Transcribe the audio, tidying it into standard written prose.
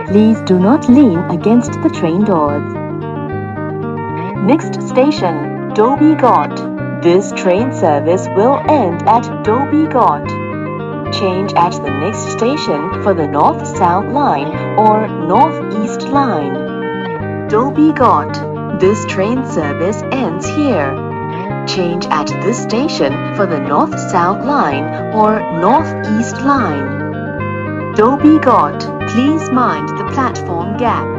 Please do not lean against the train doors. Next station, Dhobi Ghat. This train service will end at Dhobi Ghat. Change at the next station for the North-South line or North-East line. Dhobi Ghat. This train service ends here. Change at this station for the North-South line or North-East line. Dhobi Ghat. Please mind the platform gap.